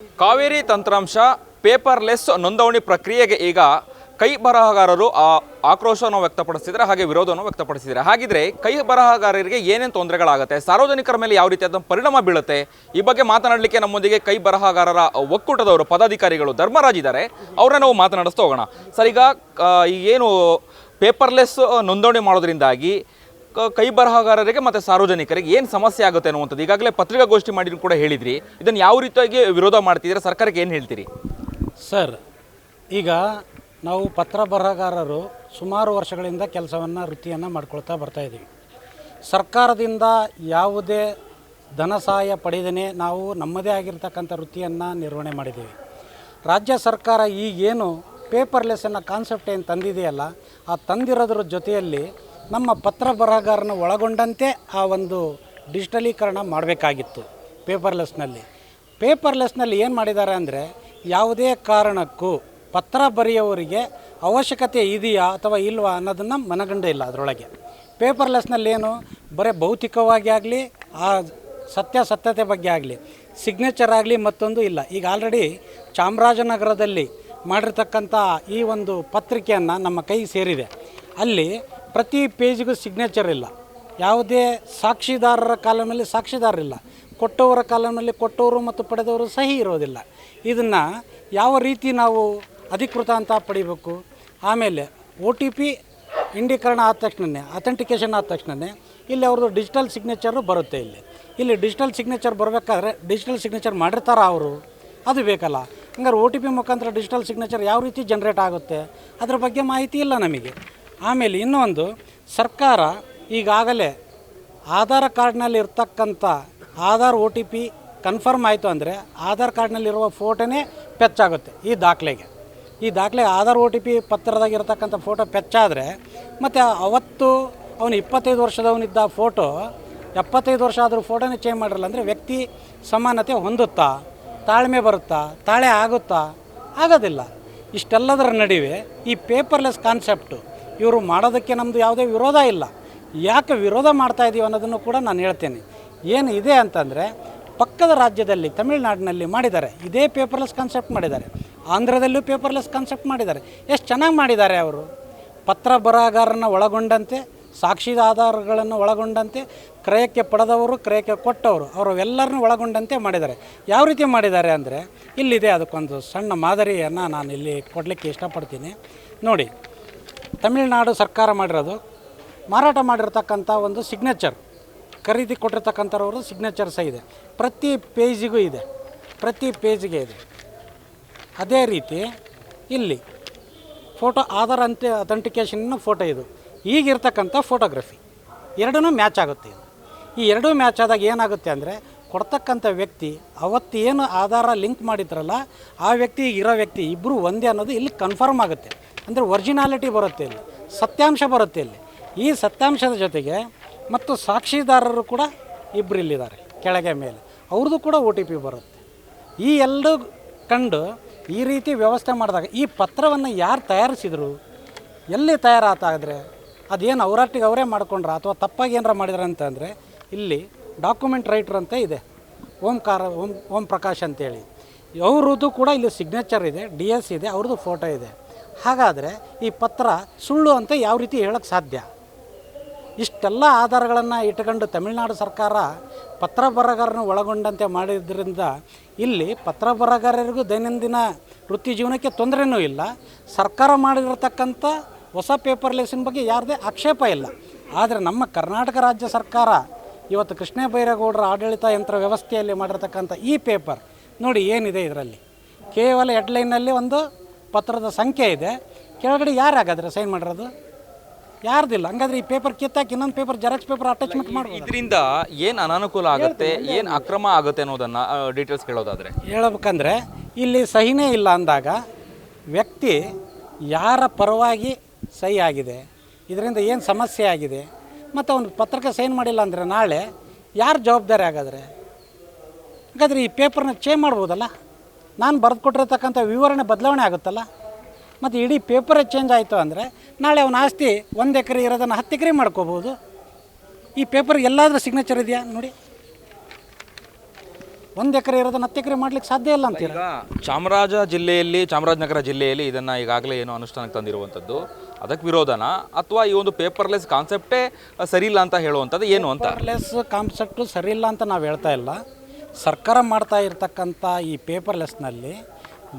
ಕಾವೇರಿ ತಂತ್ರಾಂಶ ಪೇಪರ್ಲೆಸ್ ನೋಂದಣಿ ಪ್ರಕ್ರಿಯೆಗೆ ಈಗ ಕೈ ಬರಹಗಾರರು ಆಕ್ರೋಶವನ್ನು ವ್ಯಕ್ತಪಡಿಸಿದರೆ, ಹಾಗೆ ವಿರೋಧವನ್ನು ವ್ಯಕ್ತಪಡಿಸಿದ್ದಾರೆ. ಹಾಗಿದ್ರೆ ಕೈ ಬರಹಗಾರರಿಗೆ ಏನೇನು ತೊಂದರೆಗಳಾಗುತ್ತೆ, ಸಾರ್ವಜನಿಕರ ಮೇಲೆ ಯಾವ ರೀತಿಯಾದ ಪರಿಣಾಮ ಬೀಳುತ್ತೆ, ಈ ಬಗ್ಗೆ ಮಾತನಾಡಲಿಕ್ಕೆ ನಮ್ಮೊಂದಿಗೆ ಕೈ ಬರಹಗಾರರ ಒಕ್ಕೂಟದವರು ಪದಾಧಿಕಾರಿಗಳು ಧರ್ಮರಾಜ್ ಇದ್ದಾರೆ. ಅವ್ರನ್ನ ನಾವು ಮಾತನಾಡಿಸ್ತಾ ಹೋಗೋಣ. ಸರ್, ಈಗ ಏನು ಪೇಪರ್ಲೆಸ್ ನೋಂದಣಿ ಮಾಡೋದ್ರಿಂದಾಗಿ ಕೈ ಬರಹಗಾರರಿಗೆ ಮತ್ತು ಸಾರ್ವಜನಿಕರಿಗೆ ಏನು ಸಮಸ್ಯೆ ಆಗುತ್ತೆ ಅನ್ನುವಂಥದ್ದು ಈಗಾಗಲೇ ಪತ್ರಿಕಾಗೋಷ್ಠಿ ಮಾಡಿ ಕೂಡ ಹೇಳಿದ್ರಿ. ಇದನ್ನು ಯಾವ ರೀತಿಯಾಗಿ ವಿರೋಧ ಮಾಡ್ತಿದ್ದೀರಾ, ಸರ್ಕಾರಕ್ಕೆ ಏನು ಹೇಳ್ತೀರಿ? ಸರ್, ಈಗ ನಾವು ಪತ್ರ ಬರಹಗಾರರು ಸುಮಾರು ವರ್ಷಗಳಿಂದ ವೃತ್ತಿಯನ್ನು ಮಾಡ್ಕೊಳ್ತಾ ಬರ್ತಾಯಿದ್ದೀವಿ. ಸರ್ಕಾರದಿಂದ ಯಾವುದೇ ಧನ ಸಹಾಯ ಪಡೆದೇ ನಾವು ನಮ್ಮದೇ ಆಗಿರ್ತಕ್ಕಂಥ ವೃತ್ತಿಯನ್ನು ನಿರ್ವಹಣೆ ಮಾಡಿದ್ದೀವಿ. ರಾಜ್ಯ ಸರ್ಕಾರ ಈಗೇನು ಪೇಪರ್ಲೆಸ್ ಅನ್ನೋ ಕಾನ್ಸೆಪ್ಟ್ ಏನು ತಂದಿದೆಯಲ್ಲ, ಆ ತಂದಿರೋದ್ರ ಜೊತೆಯಲ್ಲಿ ನಮ್ಮ ಪತ್ರ ಬರಹಗಾರನ ಒಳಗೊಂಡಂತೆ ಆ ಒಂದು ಡಿಜಿಟಲೀಕರಣ ಮಾಡಬೇಕಾಗಿತ್ತು. ಪೇಪರ್ಲೆಸ್ನಲ್ಲಿ ಏನು ಮಾಡಿದ್ದಾರೆ ಅಂದರೆ, ಯಾವುದೇ ಕಾರಣಕ್ಕೂ ಪತ್ರ ಬರೆಯೋವರಿಗೆ ಅವಶ್ಯಕತೆ ಇದೆಯಾ ಅಥವಾ ಇಲ್ವಾ ಅನ್ನೋದನ್ನು ಮನಗಂಡೇ ಇಲ್ಲ. ಅದರೊಳಗೆ ಪೇಪರ್ಲೆಸ್ನಲ್ಲಿ ಏನು ಬರೀ ಭೌತಿಕವಾಗಿ ಆಗಲಿ, ಆ ಸತ್ಯತೆ ಬಗ್ಗೆ ಆಗಲಿ, ಸಿಗ್ನೇಚರ್ ಆಗಲಿ ಮತ್ತೊಂದು ಇಲ್ಲ. ಈಗ ಆಲ್ರೆಡಿ ಚಾಮರಾಜನಗರದಲ್ಲಿ ಮಾಡಿರ್ತಕ್ಕಂಥ ಈ ಒಂದು ಪತ್ರಿಕೆಯನ್ನು ನಮ್ಮ ಕೈ ಸೇರಿದೆ. ಅಲ್ಲಿ ಪ್ರತಿ ಪೇಜಿಗೂ ಸಿಗ್ನೇಚರ್ ಇಲ್ಲ, ಯಾವುದೇ ಸಾಕ್ಷಿದಾರರ ಕಾಲಮಲ್ಲಿ ಸಾಕ್ಷಿದಾರರಿಲ್ಲ, ಕೊಟ್ಟವರ ಕಾಲಮಲ್ಲಿ ಕೊಟ್ಟವರು ಮತ್ತು ಪಡೆದವರು ಸಹಿ ಇರೋದಿಲ್ಲ. ಇದನ್ನು ಯಾವ ರೀತಿ ನಾವು ಅಧಿಕೃತ ಅಂತ ಪಡಿಬೇಕು? ಆಮೇಲೆ OTP ಇಂಡೀಕರಣ ಆದ ತಕ್ಷಣವೇ, ಅಥೆಂಟಿಕೇಷನ್ ಆದ ತಕ್ಷಣವೇ ಇಲ್ಲಿ ಅವ್ರದ್ದು ಡಿಜಿಟಲ್ ಸಿಗ್ನೇಚರು ಬರುತ್ತೆ. ಇಲ್ಲಿ ಡಿಜಿಟಲ್ ಸಿಗ್ನೇಚರ್ ಬರಬೇಕಾದ್ರೆ ಡಿಜಿಟಲ್ ಸಿಗ್ನೇಚರ್ ಮಾಡಿರ್ತಾರ ಅವರು, ಅದು ಬೇಕಲ್ಲ. ಹಂಗಾರೆ OTP ಮುಖಾಂತರ ಡಿಜಿಟಲ್ ಸಿಗ್ನೇಚರ್ ಯಾವ ರೀತಿ ಜನ್ರೇಟ್ ಆಗುತ್ತೆ, ಅದ್ರ ಬಗ್ಗೆ ಮಾಹಿತಿ ಇಲ್ಲ ನಮಗೆ. ಆಮೇಲೆ ಇನ್ನೊಂದು, ಸರ್ಕಾರ ಈಗಾಗಲೇ ಆಧಾರ್ ಕಾರ್ಡ್ನಲ್ಲಿ ಇರ್ತಕ್ಕಂಥ ಆಧಾರ್ OTP ಕನ್ಫರ್ಮ್ ಆಯಿತು ಅಂದರೆ ಆಧಾರ್ ಕಾರ್ಡ್ನಲ್ಲಿರುವ ಫೋಟೋನೇ ಪೆಚ್ಚಾಗುತ್ತೆ. ಈ ದಾಖಲೆ ಆಧಾರ್ OTP ಪತ್ರದಾಗ ಇರತಕ್ಕಂಥ ಫೋಟೋ ಪೆಚ್ಚಾದರೆ, ಮತ್ತು ಅವತ್ತು ಅವನು 25 ವರ್ಷದವನಿದ್ದ ಫೋಟೋ 75 ವರ್ಷ ಆದರೂ ಫೋಟೋನೇ ಚೇಂಜ್ ಮಾಡಿರಲ್ಲ ಅಂದರೆ ವ್ಯಕ್ತಿ ಸಮಾನತೆ ಹೊಂದುತ್ತಾ, ತಾಳ್ಮೆ ಬರುತ್ತಾ, ತಾಳೆ ಆಗುತ್ತಾ? ಆಗೋದಿಲ್ಲ. ಇಷ್ಟೆಲ್ಲದರ ನಡುವೆ ಈ ಪೇಪರ್ಲೆಸ್ ಕಾನ್ಸೆಪ್ಟು ಇವರು ಮಾಡೋದಕ್ಕೆ ನಮ್ಮದು ಯಾವುದೇ ವಿರೋಧ ಇಲ್ಲ. ಯಾಕೆ ವಿರೋಧ ಮಾಡ್ತಾಯಿದ್ದೀವಿ ಅನ್ನೋದನ್ನು ಕೂಡ ನಾನು ಹೇಳ್ತೇನೆ. ಏನು ಇದೆ ಅಂತಂದರೆ, ಪಕ್ಕದ ರಾಜ್ಯದಲ್ಲಿ ತಮಿಳುನಾಡಿನಲ್ಲಿ ಮಾಡಿದ್ದಾರೆ, ಇದೇ ಪೇಪರ್ಲೆಸ್ ಕಾನ್ಸೆಪ್ಟ್ ಮಾಡಿದ್ದಾರೆ. ಆಂಧ್ರದಲ್ಲೂ ಪೇಪರ್ಲೆಸ್ ಕಾನ್ಸೆಪ್ಟ್ ಮಾಡಿದ್ದಾರೆ. ಎಷ್ಟು ಚೆನ್ನಾಗಿ ಮಾಡಿದ್ದಾರೆ ಅವರು. ಪತ್ರ ಬರಹಗಾರನ ಒಳಗೊಂಡಂತೆ, ಸಾಕ್ಷಿದ ಆಧಾರಗಳನ್ನು ಒಳಗೊಂಡಂತೆ, ಕ್ರಯಕ್ಕೆ ಪಡೆದವರು, ಕ್ರಯಕ್ಕೆ ಕೊಟ್ಟವರು, ಅವರೆಲ್ಲರನ್ನೂ ಒಳಗೊಂಡಂತೆ ಮಾಡಿದ್ದಾರೆ. ಯಾವ ರೀತಿ ಮಾಡಿದ್ದಾರೆ ಅಂದರೆ, ಇಲ್ಲಿದೆ ಅದಕ್ಕೊಂದು ಸಣ್ಣ ಮಾದರಿಯನ್ನು ನಾನು ಇಲ್ಲಿ ಕೊಡಲಿಕ್ಕೆ ಇಷ್ಟಪಡ್ತೀನಿ. ನೋಡಿ, ತಮಿಳುನಾಡು ಸರ್ಕಾರ ಮಾಡಿರೋದು, ಮಾರಾಟ ಮಾಡಿರ್ತಕ್ಕಂಥ ಒಂದು ಸಿಗ್ನೇಚರ್, ಖರೀದಿ ಕೊಟ್ಟಿರ್ತಕ್ಕಂಥವ್ರದ್ದು ಸಿಗ್ನೇಚರ್ ಸಹ ಇದೆ. ಪ್ರತಿ ಪೇಜಿಗೆ ಇದೆ. ಅದೇ ರೀತಿ ಇಲ್ಲಿ ಫೋಟೋ ಆಧಾರ್ ಅಥೆಂಟಿಕೇಷನ್ನ ಫೋಟೋ ಇದು. ಈಗಿರ್ತಕ್ಕಂಥ ಫೋಟೋಗ್ರಫಿ ಎರಡೂ ಮ್ಯಾಚ್ ಆಗುತ್ತೆ. ಈ ಎರಡೂ ಮ್ಯಾಚ್ ಆದಾಗ ಏನಾಗುತ್ತೆ ಅಂದರೆ, ಕೊಡ್ತಕ್ಕಂಥ ವ್ಯಕ್ತಿ ಅವತ್ತು ಏನು ಆಧಾರ ಲಿಂಕ್ ಮಾಡಿದ್ರಲ್ಲ, ಆ ವ್ಯಕ್ತಿ ಇರೋ ವ್ಯಕ್ತಿ ಇಬ್ಬರು ಒಂದೇ ಅನ್ನೋದು ಇಲ್ಲಿ ಕನ್ಫರ್ಮ್ ಆಗುತ್ತೆ. ಅಂದರೆ ಒರಿಜಿನಾಲಿಟಿ ಬರುತ್ತೆ, ಇಲ್ಲಿ ಸತ್ಯಾಂಶ ಬರುತ್ತೆ. ಈ ಸತ್ಯಾಂಶದ ಜೊತೆಗೆ ಮತ್ತು ಸಾಕ್ಷಿದಾರರು ಕೂಡ ಇಬ್ಬರು ಇಲ್ಲಿದ್ದಾರೆ, ಕೆಳಗೆ ಮೇಲೆ ಅವ್ರದ್ದು ಕೂಡ OTP ಬರುತ್ತೆ. ಈ ಎರಡು ಕಂಡು ಈ ರೀತಿ ವ್ಯವಸ್ಥೆ ಮಾಡಿದಾಗ ಈ ಪತ್ರವನ್ನು ಯಾರು ತಯಾರಿಸಿದರು, ಎಲ್ಲಿ ತಯಾರಾತಾದರೆ, ಅದೇನು ಅವರೊಟ್ಟಿಗೆ ಅವರೇ ಮಾಡ್ಕೊಂಡ್ರ ಅಥವಾ ತಪ್ಪಾಗಿ ಏನಾರ ಮಾಡಿದಾರೆ ಅಂತಂದರೆ, ಇಲ್ಲಿ ಡಾಕ್ಯುಮೆಂಟ್ ರೈಟ್ರ್ ಅಂತ ಇದೆ, ಓಂ ಪ್ರಕಾಶ್ ಅಂತೇಳಿ, ಅವ್ರದ್ದು ಕೂಡ ಇಲ್ಲಿ ಸಿಗ್ನೇಚರ್ ಇದೆ, DS ಇದೆ, ಅವ್ರದ್ದು ಫೋಟೋ ಇದೆ. ಹಾಗಾದರೆ ಈ ಪತ್ರ ಸುಳ್ಳು ಅಂತ ಯಾವ ರೀತಿ ಹೇಳೋಕ್ಕೆ ಸಾಧ್ಯ? ಇಷ್ಟೆಲ್ಲ ಆಧಾರಗಳನ್ನು ಇಟ್ಕೊಂಡು ತಮಿಳುನಾಡು ಸರ್ಕಾರ ಪತ್ರ ಬರಹಗಾರನ ಒಳಗೊಂಡಂತೆ ಮಾಡಿದ್ರಿಂದ ಇಲ್ಲಿ ಪತ್ರ ಬರಹಗಾರರಿಗೂ ದೈನಂದಿನ ವೃತ್ತಿ ಜೀವನಕ್ಕೆ ತೊಂದರೆಯೂ ಇಲ್ಲ. ಸರ್ಕಾರ ಮಾಡಿರತಕ್ಕಂಥ ಹೊಸ ಪೇಪರ್ಲೆಸ್ಸಿನ ಬಗ್ಗೆ ಯಾರದೇ ಆಕ್ಷೇಪ ಇಲ್ಲ. ಆದರೆ ನಮ್ಮ ಕರ್ನಾಟಕ ರಾಜ್ಯ ಸರ್ಕಾರ ಇವತ್ತು ಕೃಷ್ಣ ಬೈರೇಗೌಡರ ಆಡಳಿತ ಯಂತ್ರ ವ್ಯವಸ್ಥೆಯಲ್ಲಿ ಮಾಡಿರ್ತಕ್ಕಂಥ ಈ ಪೇಪರ್ ನೋಡಿ ಏನಿದೆ. ಇದರಲ್ಲಿ ಕೇವಲ ಹೆಡ್ಲೈನಲ್ಲಿ ಒಂದು ಪತ್ರದ ಸಂಖ್ಯೆ ಇದೆ, ಕೆಳಗಡೆ ಯಾರಾಗಾದ್ರೆ ಸೈನ್ ಮಾಡಿರೋದು ಯಾರ್ದಿಲ್ಲ. ಹಂಗಾದ್ರೆ ಈ ಪೇಪರ್ ಕಿತ್ತಾಕಿ ಇನ್ನೊಂದು ಪೇಪರ್ ಜೆರಾಕ್ಸ್ ಪೇಪರ್ ಅಟ್ಯಾಚ್ಮೆಂಟ್ ಮಾಡ್ಬೋದು. ಇದರಿಂದ ಏನು ಅನಾನುಕೂಲ ಆಗುತ್ತೆ, ಏನು ಅಕ್ರಮ ಆಗುತ್ತೆ ಅನ್ನೋದನ್ನು ಡೀಟೇಲ್ಸ್ ಕೇಳೋದಾದರೆ ಹೇಳ್ಬೇಕಂದ್ರೆ, ಇಲ್ಲಿ ಸಹಿನೇ ಇಲ್ಲ ಅಂದಾಗ ವ್ಯಕ್ತಿ ಯಾರ ಪರವಾಗಿ ಸಹಿ ಆಗಿದೆ, ಇದರಿಂದ ಏನು ಸಮಸ್ಯೆ ಆಗಿದೆ, ಮತ್ತು ಅವನು ಪತ್ರಕ್ಕೆ ಸೈನ್ ಮಾಡಿಲ್ಲ ಅಂದರೆ ನಾಳೆ ಯಾರು ಜವಾಬ್ದಾರಿ ಆಗಾದರೆ? ಹಾಗಾದರೆ ಈ ಪೇಪರ್ನ ಚೇಂಜ್ ಮಾಡ್ಬೋದಲ್ಲ, ನಾನು ಬರೆದು ಕೊಟ್ಟಿರ್ತಕ್ಕಂಥ ವಿವರಣೆ ಬದಲಾವಣೆ ಆಗುತ್ತಲ್ಲ. ಮತ್ತು ಇಡೀ ಪೇಪರೇ ಚೇಂಜ್ ಆಯಿತು ಅಂದರೆ ನಾಳೆ ಅವನ ಆಸ್ತಿ 1 ಎಕರೆ ಇರೋದನ್ನು 10 ಎಕರೆ ಮಾಡ್ಕೋಬೋದು. ಈ ಪೇಪರ್ ಎಲ್ಲಾದರೂ ಸಿಗ್ನೇಚರ್ ಇದೆಯಾ ನೋಡಿ. 1 ಎಕರೆ ಇರೋದನ್ನ 10 ಎಕರೆ ಮಾಡ್ಲಿಕ್ಕೆ ಸಾಧ್ಯ ಇಲ್ಲ ಅಂತೀರ. ಈಗ ಚಾಮರಾಜನಗರ ಜಿಲ್ಲೆಯಲ್ಲಿ ಇದನ್ನು ಈಗಾಗಲೇ ಏನೋ ಅನುಷ್ಠಾನಕ್ಕೆ ತಂದಿರುವಂಥದ್ದು, ಅದಕ್ಕೆ ವಿರೋಧನ ಅಥವಾ ಈ ಒಂದು ಪೇಪರ್ಲೆಸ್ ಕಾನ್ಸೆಪ್ಟೇ ಸರಿ ಇಲ್ಲ ಅಂತ ಹೇಳುವಂಥದ್ದು ಏನು ಅಂತ? ಪೇಪರ್ಲೆಸ್ ಕಾನ್ಸೆಪ್ಟು ಸರಿ ಇಲ್ಲ ಅಂತ ನಾವು ಹೇಳ್ತಾ ಇಲ್ಲ. ಸರ್ಕಾರ ಮಾಡ್ತಾ ಇರ್ತಕ್ಕಂಥ ಈ ಪೇಪರ್ಲೆಸ್ನಲ್ಲಿ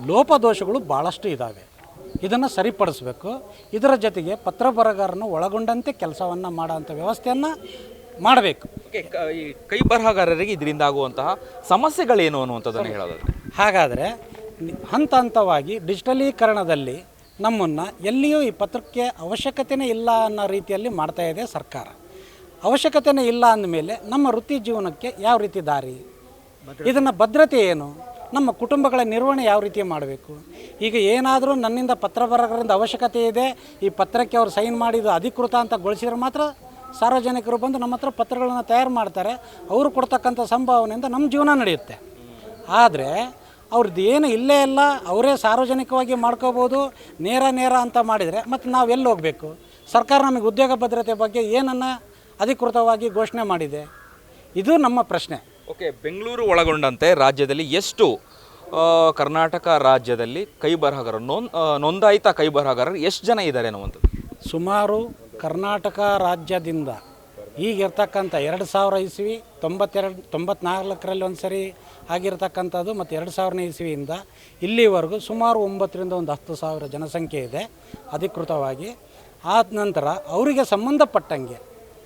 ಲೋಪದೋಷಗಳು ಭಾಳಷ್ಟು ಇದ್ದಾವೆ. ಇದನ್ನು ಸರಿಪಡಿಸಬೇಕು. ಇದರ ಜೊತೆಗೆ ಪತ್ರ ಬರಹಗಾರನ್ನು ಒಳಗೊಂಡಂತೆ ಕೆಲಸವನ್ನು ಮಾಡೋಂಥ ವ್ಯವಸ್ಥೆಯನ್ನು ಮಾಡಬೇಕು. ಈ ಕೈ ಬರಹಗಾರರಿಗೆ ಇದರಿಂದ ಆಗುವಂತಹ ಸಮಸ್ಯೆಗಳೇನು ಅನ್ನುವಂಥದ್ದನ್ನು ಹೇಳೋದಾದ್ರೆ, ಹಾಗಾದರೆ ಹಂತ ಹಂತವಾಗಿ ಡಿಜಿಟಲೀಕರಣದಲ್ಲಿ ನಮ್ಮನ್ನು ಎಲ್ಲಿಯೂ ಈ ಪತ್ರಕ್ಕೆ ಅವಶ್ಯಕತೆಯೇ ಇಲ್ಲ ಅನ್ನೋ ರೀತಿಯಲ್ಲಿ ಮಾಡ್ತಾ ಇದೆ ಸರ್ಕಾರ. ಅವಶ್ಯಕತೆಯೇ ಇಲ್ಲ ಅಂದಮೇಲೆ ನಮ್ಮ ವೃತ್ತಿ ಜೀವನಕ್ಕೆ ಯಾವ ರೀತಿ ದಾರಿ, ಇದನ್ನು ಭದ್ರತೆ ಏನು, ನಮ್ಮ ಕುಟುಂಬಗಳ ನಿರ್ವಹಣೆ ಯಾವ ರೀತಿ ಮಾಡಬೇಕು. ಈಗ ಏನಾದರೂ ನನ್ನಿಂದ ಪತ್ರ ಬರಹಗಾರರಿಂದ ಅವಶ್ಯಕತೆ ಇದೆ, ಈ ಪತ್ರಕ್ಕೆ ಅವ್ರು ಸೈನ್ ಮಾಡಿದ್ದು ಅಧಿಕೃತ ಅಂತ ಗೊಳಿಸಿದ್ರೆ ಮಾತ್ರ ಸಾರ್ವಜನಿಕರು ಬಂದು ನಮ್ಮ ಹತ್ರ ಪತ್ರಗಳನ್ನು ತಯಾರು ಮಾಡ್ತಾರೆ. ಅವರು ಕೊಡ್ತಕ್ಕಂಥ ಸಂಭಾವನೆಯಿಂದ ನಮ್ಮ ಜೀವನ ನಡೆಯುತ್ತೆ. ಆದರೆ ಅವ್ರದ್ದು ಏನು ಇಲ್ಲೇ ಇಲ್ಲ, ಅವರೇ ಸಾರ್ವಜನಿಕವಾಗಿ ಮಾಡ್ಕೋಬೋದು ನೇರ ಅಂತ ಮಾಡಿದರೆ ಮತ್ತು ನಾವು ಎಲ್ಲಿ ಹೋಗಬೇಕು? ಸರ್ಕಾರ ನಮಗೆ ಉದ್ಯೋಗ ಭದ್ರತೆ ಬಗ್ಗೆ ಏನನ್ನು ಅಧಿಕೃತವಾಗಿ ಘೋಷಣೆ ಮಾಡಿದೆ? ಇದು ನಮ್ಮ ಪ್ರಶ್ನೆ. ಓಕೆ, ಬೆಂಗಳೂರು ಒಳಗೊಂಡಂತೆ ರಾಜ್ಯದಲ್ಲಿ ಎಷ್ಟು ಕರ್ನಾಟಕ ರಾಜ್ಯದಲ್ಲಿ ಕೈ ಬರಹಗಾರರು ನೋಂದಾಯಿತ ಕೈ ಬರಹಗಾರರು ಎಷ್ಟು ಜನ ಇದ್ದಾರೆ ಅನ್ನುವಂಥದ್ದು? ಸುಮಾರು ಕರ್ನಾಟಕ ರಾಜ್ಯದಿಂದ ಈಗಿರ್ತಕ್ಕಂಥ 2000 ಇಸ್ವಿ 94ರಲ್ಲಿ ಒಂದು ಸರಿ ಆಗಿರ್ತಕ್ಕಂಥದ್ದು ಮತ್ತು 2000ನೇ ಇಸ್ವಿಯಿಂದ ಇಲ್ಲಿವರೆಗೂ ಸುಮಾರು 9ರಿಂದ 10,000 ಜನಸಂಖ್ಯೆ ಇದೆ ಅಧಿಕೃತವಾಗಿ. ಆದ ನಂತರ ಅವರಿಗೆ ಸಂಬಂಧಪಟ್ಟಂಗೆ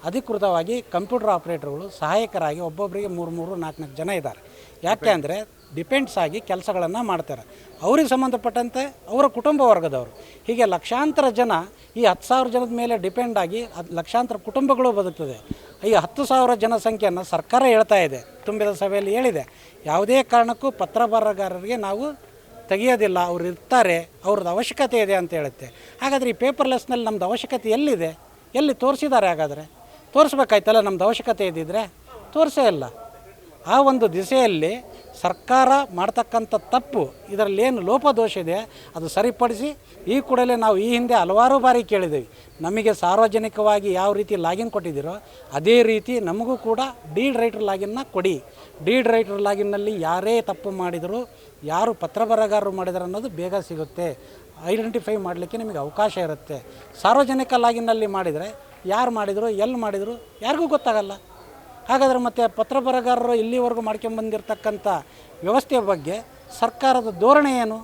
ಅಧಿಕೃತವಾಗಿ ಕಂಪ್ಯೂಟರ್ ಆಪ್ರೇಟರ್ಗಳು ಸಹಾಯಕರಾಗಿ ಒಬ್ಬೊಬ್ಬರಿಗೆ 3-4 ಜನ ಇದ್ದಾರೆ. ಯಾಕೆ ಅಂದರೆ ಡಿಪೆಂಡ್ಸ್ ಆಗಿ ಕೆಲಸಗಳನ್ನು ಮಾಡ್ತಾರೆ. ಅವ್ರಿಗೆ ಸಂಬಂಧಪಟ್ಟಂತೆ ಅವರ ಕುಟುಂಬ ವರ್ಗದವರು, ಹೀಗೆ ಲಕ್ಷಾಂತರ ಜನ ಈ 10,000 ಜನದ ಮೇಲೆ ಡಿಪೆಂಡ್ ಆಗಿ ಲಕ್ಷಾಂತರ ಕುಟುಂಬಗಳು ಬದುಕ್ತದೆ. ಈ 10,000 ಜನಸಂಖ್ಯೆಯನ್ನು ಸರ್ಕಾರ ಹೇಳ್ತಾ ಇದೆ, ತುಂಬಿದ ಸಭೆಯಲ್ಲಿ ಹೇಳಿದೆ, ಯಾವುದೇ ಕಾರಣಕ್ಕೂ ಪತ್ರ ಬರಹಗಾರರಿಗೆ ನಾವು ತೆಗೆಯೋದಿಲ್ಲ, ಅವ್ರು ಇರ್ತಾರೆ, ಅವ್ರದ್ದು ಅವಶ್ಯಕತೆ ಇದೆ ಅಂತ ಹೇಳುತ್ತೆ. ಹಾಗಾದರೆ ಈ ಪೇಪರ್ಲೆಸ್ನಲ್ಲಿ ನಮ್ಮದು ಅವಶ್ಯಕತೆ ಎಲ್ಲಿದೆ? ಎಲ್ಲಿ ತೋರಿಸಿದ್ದಾರೆ? ಹಾಗಾದರೆ ತೋರಿಸ್ಬೇಕಾಯ್ತಲ್ಲ, ನಮ್ಮದು ಅವಶ್ಯಕತೆ ಇದ್ದಿದ್ರೆ ತೋರಿಸೇ ಇಲ್ಲ. ಆ ಒಂದು ದಿಸೆಯಲ್ಲಿ ಸರ್ಕಾರ ಮಾಡ್ತಕ್ಕಂಥ ತಪ್ಪು, ಇದರಲ್ಲಿ ಏನು ಲೋಪದೋಷ ಇದೆ ಅದು ಸರಿಪಡಿಸಿ ಈ ಕೂಡಲೇ ನಾವು ಈ ಹಿಂದೆ ಹಲವಾರು ಬಾರಿ ಕೇಳಿದ್ದೀವಿ, ನಮಗೆ ಸಾರ್ವಜನಿಕವಾಗಿ ಯಾವ ರೀತಿ ಲಾಗಿನ್ ಕೊಟ್ಟಿದ್ದೀರೋ ಅದೇ ರೀತಿ ನಮಗೂ ಕೂಡ ಡೀಡ್ ರೈಟರ್ ಲಾಗಿನ್ನ ಕೊಡಿ. ಡೀಡ್ ರೈಟರ್ ಲಾಗಿನ್ನಲ್ಲಿ ಯಾರೇ ತಪ್ಪು ಮಾಡಿದರೂ, ಯಾರು ಪತ್ರ ಬರಹಗಾರರು ಮಾಡಿದ್ರು ಅನ್ನೋದು ಬೇಗ ಸಿಗುತ್ತೆ, ಐಡೆಂಟಿಫೈ ಮಾಡಲಿಕ್ಕೆ ನಿಮಗೆ ಅವಕಾಶ ಇರುತ್ತೆ. ಸಾರ್ವಜನಿಕ ಲಾಗಿನ್ನಲ್ಲಿ ಮಾಡಿದರೆ ಯಾರು ಮಾಡಿದರು, ಎಲ್ಲಿ ಮಾಡಿದರು ಯಾರಿಗೂ ಗೊತ್ತಾಗಲ್ಲ. ಹಾಗಾದರೆ ಮತ್ತೆ ಪತ್ರ ಬರಹಗಾರರು ಇಲ್ಲಿವರೆಗೂ ಮಾಡ್ಕೊಂಬಂದಿರತಕ್ಕಂಥ ವ್ಯವಸ್ಥೆಯ ಬಗ್ಗೆ ಸರ್ಕಾರದ ಧೋರಣೆ ಏನು?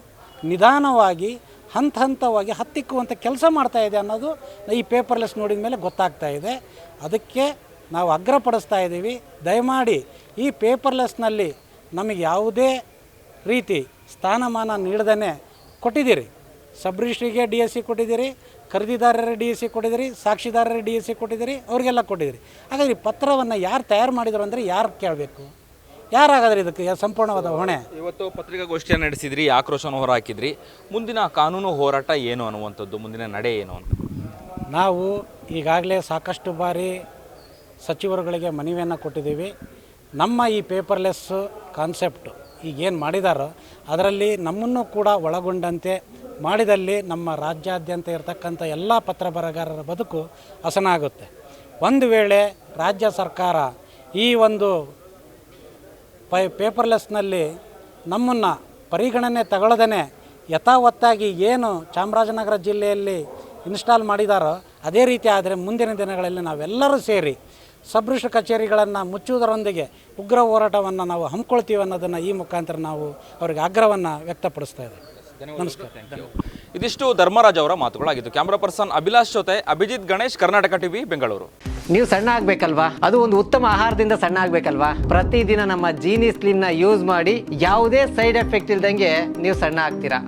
ನಿಧಾನವಾಗಿ ಹಂತವಾಗಿ ಹತ್ತಿಕ್ಕುವಂಥ ಕೆಲಸ ಮಾಡ್ತಾ ಇದೆ ಅನ್ನೋದು ಈ ಪೇಪರ್ಲೆಸ್ ನೋಡಿದ ಮೇಲೆ ಗೊತ್ತಾಗ್ತಾ ಇದೆ. ಅದಕ್ಕೆ ನಾವು ಆಗ್ರಹಪಡಿಸ್ತಾ ಇದ್ದೀವಿ, ದಯಮಾಡಿ ಈ ಪೇಪರ್ಲೆಸ್ನಲ್ಲಿ ನಮಗೆ ಯಾವುದೇ ರೀತಿ ಸ್ಥಾನಮಾನ ನೀಡದೇ ಕೊಟ್ಟಿದ್ದೀರಿ. ಸಬ್ ರಿಜಿಸ್ಟ್ರಿಗೆ DSC ಕೊಟ್ಟಿದ್ದೀರಿ, ಖರೀದಿದಾರರ DSC ಕೊಟ್ಟಿದ್ದೀರಿ, ಸಾಕ್ಷಿದಾರರ DSC ಕೊಟ್ಟಿದ್ದೀರಿ, ಅವರಿಗೆಲ್ಲ ಕೊಟ್ಟಿದ್ದೀರಿ. ಹಾಗಾದರೆ ಈ ಪತ್ರವನ್ನು ಯಾರು ತಯಾರು ಮಾಡಿದರು ಅಂದರೆ ಯಾರು ಕೇಳಬೇಕು? ಯಾರಾಗಾದ್ರೆ ಇದಕ್ಕೆ ಸಂಪೂರ್ಣವಾದ ಹೊಣೆ? ಇವತ್ತು ಪತ್ರಿಕಾಗೋಷ್ಠಿಯನ್ನು ನಡೆಸಿದ್ರಿ, ಆಕ್ರೋಶವನ್ನು ಹೊರಹಾಕಿದ್ರಿ. ಮುಂದಿನ ಕಾನೂನು ಹೋರಾಟ ಏನು ಅನ್ನುವಂಥದ್ದು, ಮುಂದಿನ ನಡೆ ಏನು ಅಂತ? ನಾವು ಈಗಾಗಲೇ ಸಾಕಷ್ಟು ಬಾರಿ ಸಚಿವರುಗಳಿಗೆ ಮನವಿಯನ್ನು ಕೊಟ್ಟಿದ್ದೀವಿ. ನಮ್ಮ ಈ ಪೇಪರ್ಲೆಸ್ ಕಾನ್ಸೆಪ್ಟು ಈಗೇನು ಮಾಡಿದಾರೋ ಅದರಲ್ಲಿ ನಮ್ಮನ್ನು ಕೂಡ ಒಳಗೊಂಡಂತೆ ಮಾಡಿದಲ್ಲಿ ನಮ್ಮ ರಾಜ್ಯಾದ್ಯಂತ ಇರತಕ್ಕಂಥ ಎಲ್ಲ ಪತ್ರ ಬರಹಗಾರರ ಬದುಕು ಹಸನಾಗುತ್ತೆ. ಒಂದು ವೇಳೆ ರಾಜ್ಯ ಸರ್ಕಾರ ಈ ಒಂದು ಪೇಪರ್ಲೆಸ್ನಲ್ಲಿ ನಮ್ಮನ್ನು ಪರಿಗಣನೆ ತಗೊಳ್ಳದೇ ಯಥಾವತ್ತಾಗಿ ಏನು ಚಾಮರಾಜನಗರ ಜಿಲ್ಲೆಯಲ್ಲಿ ಇನ್ಸ್ಟಾಲ್ ಮಾಡಿದಾರೋ ಅದೇ ರೀತಿ ಆದರೆ ಮುಂದಿನ ದಿನಗಳಲ್ಲಿ ನಾವೆಲ್ಲರೂ ಸೇರಿ ಸಬ್ ರಿಜಿಸ್ಟ್ರ್ ಕಚೇರಿಗಳನ್ನು ಮುಚ್ಚುವುದರೊಂದಿಗೆ ಉಗ್ರ ಹೋರಾಟವನ್ನು ನಾವು ಹಮ್ಮಿಕೊಳ್ತೀವಿ ಅನ್ನೋದನ್ನು ಈ ಮುಖಾಂತರ ನಾವು ಅವರಿಗೆ ಆಗ್ರಹವನ್ನು ವ್ಯಕ್ತಪಡಿಸ್ತಾ ಇದ್ದೀವಿ. ನಮಸ್ಕಾರ. ಇದಿಷ್ಟು ಧರ್ಮರಾಜ್ ಅವರ ಮಾತುಗಳಾಗಿತ್ತು. ಕ್ಯಾಮ್ರಾ ಪರ್ಸನ್ ಅಭಿಲಾಷ್ ಜೊತೆ ಅಭಿಜಿತ್ ಗಣೇಶ್, ಕರ್ನಾಟಕ ಟಿವಿ, ಬೆಂಗಳೂರು. ನೀವು ಸಣ್ಣ ಆಗ್ಬೇಕಲ್ವಾ? ಅದು ಒಂದು ಉತ್ತಮ ಆಹಾರದಿಂದ ಸಣ್ಣ ಆಗ್ಬೇಕಲ್ವಾ? ಪ್ರತಿದಿನ ನಮ್ಮ ಜೀನಿ ಸ್ಲಿಮ್ನ ಯೂಸ್ ಮಾಡಿ ಯಾವುದೇ ಸೈಡ್ ಎಫೆಕ್ಟ್ ಇಲ್ದಂಗೆ ನೀವು ಸಣ್ಣ ಆಗ್ತೀರಾ.